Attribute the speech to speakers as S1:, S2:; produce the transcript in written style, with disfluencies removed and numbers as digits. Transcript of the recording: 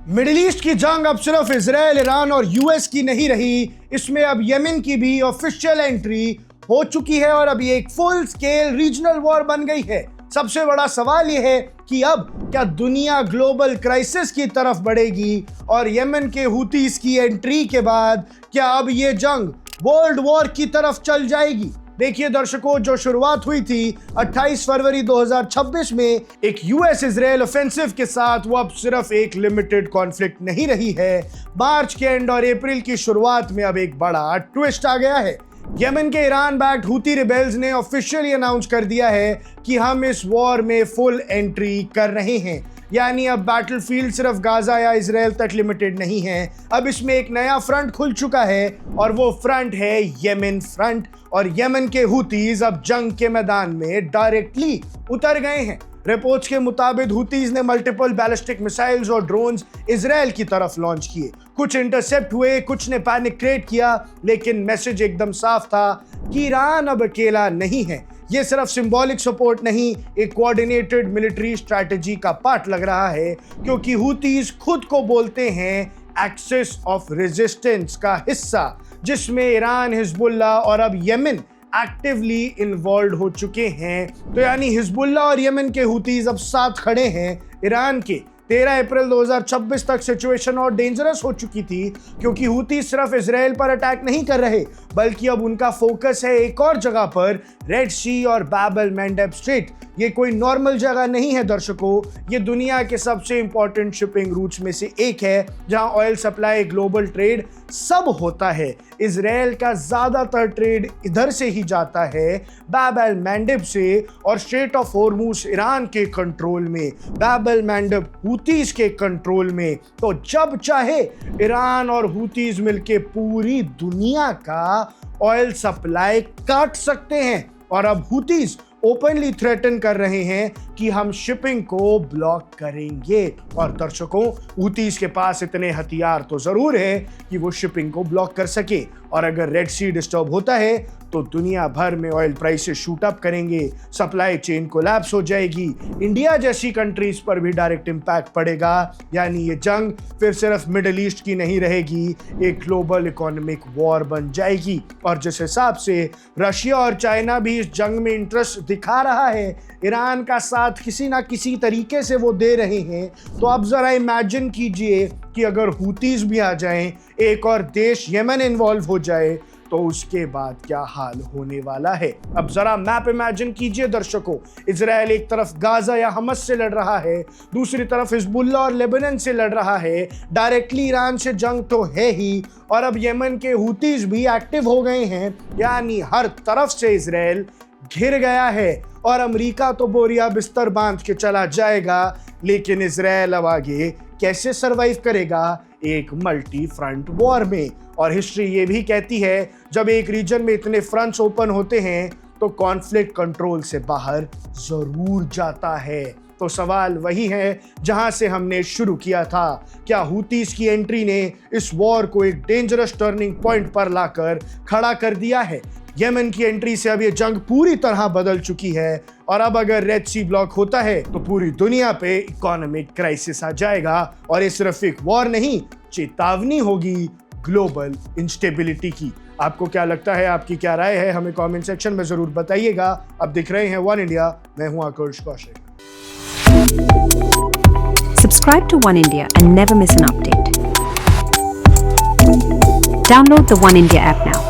S1: Middle east की जंग अब सिर्फ इजराइल, ईरान और यूएस की नहीं रही, इसमें अब यमन की भी ऑफिशियल एंट्री हो चुकी है और अब ये एक फुल स्केल रीजनल वॉर बन गई है। सबसे बड़ा सवाल यह है कि अब क्या दुनिया ग्लोबल क्राइसिस की तरफ बढ़ेगी और यमन के हुतीस की एंट्री के बाद क्या अब ये जंग वर्ल्ड वॉर की तरफ चल जाएगी? देखिए दर्शकों, जो शुरुआत हुई थी 28 फरवरी 2026 में एक यूएस इजराइल ऑफेंसिव के साथ, वो अब सिर्फ एक लिमिटेड कॉन्फ्लिक्ट नहीं रही है। मार्च के एंड और अप्रैल की शुरुआत में अब एक बड़ा ट्विस्ट आ गया है। यमन के ईरान बैक्ड हुती रिबेल्स ने ऑफिशियली अनाउंस कर दिया है कि हम इस वॉर में फुल एंट्री कर रहे हैं। यानी अब बैटलफील्ड सिर्फ गाजा या इजराइल तक लिमिटेड नहीं है, अब इसमें एक नया फ्रंट खुल चुका है और वो फ्रंट है यमन फ्रंट। और यमन के हुतीज अब जंग के मैदान में डायरेक्टली उतर गए हैं। रिपोर्ट्स के मुताबिक हुतीज ने मल्टीपल बैलिस्टिक मिसाइल्स और ड्रोन्स इजराइल की तरफ लॉन्च किए। कुछ इंटरसेप्ट हुए, कुछ ने पैनिक क्रिएट किया, लेकिन मैसेज एकदम साफ था कि ईरान अब अकेला नहीं है। ये सिर्फ सिंबॉलिक सपोर्ट नहीं, एक कोऑर्डिनेटेड मिलिट्री स्ट्रैटेजी का पार्ट लग रहा है, क्योंकि हुतीज खुद को बोलते हैं एक्सिस ऑफ रेजिस्टेंस का हिस्सा, जिसमें ईरान, हिजबुल्लाह और अब यमन एक्टिवली इन्वॉल्व हो चुके हैं। तो यानी हिजबुल्लाह और यमन के हुतीज अब साथ खड़े हैं ईरान के। 13 अप्रैल 2026 तक सिचुएशन और डेंजरस हो चुकी थी, क्योंकि हुती सिर्फ इजराइल पर अटैक नहीं कर रहे, बल्कि अब उनका फोकस है एक और जगह पर, रेड सी और बाब-एल मंडेब स्ट्रेट। ये कोई नॉर्मल जगह नहीं है दर्शकों, ये दुनिया के सबसे इंपॉर्टेंट शिपिंग रूट्स में से एक है, जहां ऑयल सप्लाई, ग्लोबल ट्रेड सब होता है। इजराइल का ज्यादातर ट्रेड इधर से ही जाता है, बाब-एल मंडेब से, और स्ट्रेट ऑफ हॉर्मुज ईरान के कंट्रोल में, बाब-एल मंडेब हुतीज के कंट्रोल में। तो जब चाहे ईरान और हुतीज मिलके पूरी दुनिया का ऑयल सप्लाई काट सकते हैं। और अब हुतीज ओपनली थ्रेटन कर रहे हैं कि हम शिपिंग को ब्लॉक करेंगे। और दर्शकों, हुतीज के पास इतने हथियार तो जरूर है कि वो शिपिंग को ब्लॉक कर सके, और अगर रेड सी डिस्टर्ब होता है तो दुनिया भर में ऑयल प्राइसेस शूट अप करेंगे, सप्लाई चेन कोलैप्स हो जाएगी, इंडिया जैसी कंट्रीज पर भी डायरेक्ट इंपैक्ट पड़ेगा। यानी ये जंग फिर सिर्फ मिडिल ईस्ट की नहीं रहेगी, एक ग्लोबल इकोनॉमिक वॉर बन जाएगी। और जिस हिसाब से रशिया और चाइना भी इस जंग में इंटरेस्ट दिखा रहा है, ईरान का साथ किसी ना किसी तरीके से वो दे रहे हैं, तो अब जरा इमेजिन कीजिए कि अगर हुतीज भी आ जाएं, एक और देश यमन इन्वॉल्व हो जाए, तो उसके बाद क्या हाल होने वाला है। अब जरा मैप इमेजिन कीजिए दर्शकों, इजराइल एक तरफ गाजा या हमस से लड़ रहा है, दूसरी तरफ हिजबुल्लाह और लेबनान से लड़ रहा है, डायरेक्टली ईरान से जंग तो है ही, और अब यमन के हुतीज भी एक्टिव हो गए हैं। यानी हर तरफ से इजराइल घिर गया है, और अमेरिका तो बोरिया बिस्तर बांध के चला जाएगा, लेकिन इजराइल अब आगे कैसे सरवाइव करेगा एक मल्टी फ्रंट वॉर में। और हिस्ट्री ये भी कहती है, जब एक रीजन में इतने फ्रंट्स ओपन होते हैं तो कॉन्फ्लिक्ट कंट्रोल से बाहर जरूर जाता है। तो सवाल वही है जहां से हमने शुरू किया था, क्या हुतीज की एंट्री ने इस वॉर को एक डेंजरस टर्निंग पॉइंट पर लाकर खड़ा कर दिया है? यमन की एंट्री से अब ये जंग पूरी तरह बदल चुकी है, और अब अगर रेड सी ब्लॉक होता है तो पूरी दुनिया पे इकोनॉमिक क्राइसिस आ जाएगा। और ये सिर्फ एक वॉर नहीं, चेतावनी होगी ग्लोबल इंस्टेबिलिटी की। आपको क्या लगता है, आपकी क्या राय है, हमें कमेंट सेक्शन में जरूर बताइएगा। अब दिख रहे हैं वन इंडिया, मैं हूं आकर्ष Kaushik.
S2: Subscribe to One India and never miss an update. Download the One India app now.